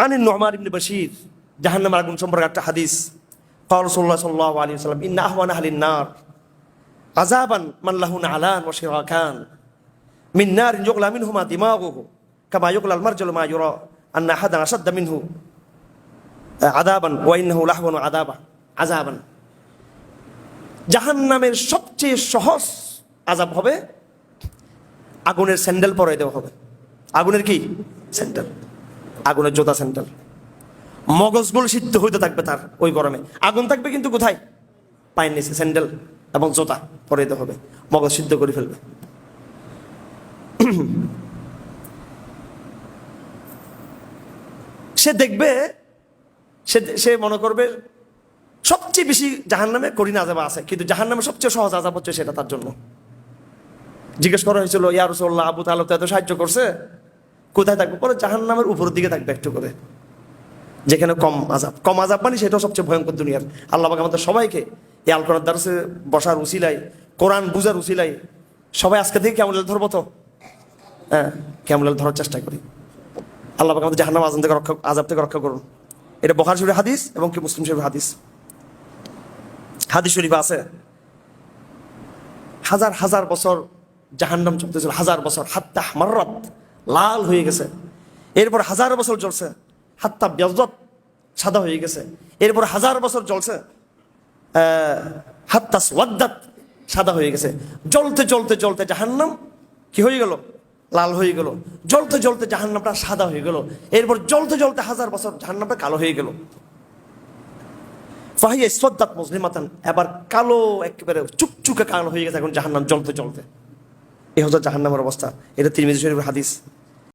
আনিন Numan ইবনে বাশীর জাহান্নামের আগুন সম্পর্কে একটা হাদিস। ক্বাল রাসূলুল্লাহ সাল্লাল্লাহু আলাইহি ওয়াসাল্লাম ইন্না আহওয়ানা আহলিন নার আযাবান মান লাহু না'লান ওয়া শিরাকান মিন নারিন ইউগলা মিনহুমা দিমাগুহু কামা ইউগলা আল মারজালু মা ইউরা আন্না আহাদান আশাদ্দা মিনহু আযাবান ওয়া ইন্নাহু লাহওয়ানু আযাবান। জাহান্নামের সবচেয়ে সহজ আযাব হবে আগুনের স্যান্ডেল পরাই দেওয়া হবে। আগুনের কি স্যান্ডেল? আগুনের জোতা স্যান্ডেল। মগজগুলো সিদ্ধ হইতে থাকবে তার ওই গরমে। আগুন থাকবে কিন্তু কোথায়? পায়ের নিচে স্যান্ডেল এবং জোতা পরে দিতে হবে, মগজ সিদ্ধ করে ফেলবে। সে দেখবে, সে মনে করবে সবচেয়ে বেশি জাহান্নামে কঠিন আযাব আছে, কিন্তু জাহান্নামে সবচেয়ে সহজ আযাব হচ্ছে সেটা তার জন্য। জিজ্ঞেস করা হয়েছিল, ইয়া রাসূলুল্লাহ, আবু তালেব তো এত সাহায্য করছে, কোথায় থাকবে? পরে জাহান্নামের উপরের দিকে থাকবে একটু করে, যেখানে কম আযাব মানে সেটাও সবচেয়ে ভয়ঙ্কর দুনিয়ার। আল্লাহ পাক আমাদের সবাইকে এই আল কোরআন দারসে বসার উসিলায়, কোরআন বুঝার উসিলায় সবাই আজকে থেকে কেমন ধরবো তো, হ্যাঁ কেমন ধরার চেষ্টা করি। আল্লাহ পাক আমাদের জাহান্নাম আযাব থেকে রক্ষা করুন। এটা বুখারী শরীফের হাদিস এবং কি মুসলিম শরীফের হাদিস। হাদিস শরীফে আছে হাজার হাজার বছর জাহান্নাম চলতেছিল, হাজার বছর, হাত্তা মাররাত, লাল হয়ে গেছে। এরপর হাজার বছর জ্বলছে, হাত্তা বিয়াজ্জাত, সাদা হয়ে গেছে। এরপর হাজার বছর জ্বলছে, হাত্তা ওয়াদ্দাত, সাদা হয়ে গেছে। জ্বলতে জ্বলতে জ্বলতে জাহান্নাম কি হয়ে গেল? লাল হয়ে গেল। জ্বলতে জ্বলতে জাহান্নামটা সাদা হয়ে গেল। এরপর জ্বলতে জ্বলতে হাজার বছর জাহান্নামটা কালো হয়ে গেল। ফাহিয়া ইসওয়াদ্দাত মুজলিমাতান, এবার কালো, একেবারে চুকচুকে কালো হয়ে গেছে এখন জাহান্নাম জ্বলতে জ্বলতে। এই হচ্ছে জাহান্নামের অবস্থা। এটা তিরমিজি শরীফের হাদিস।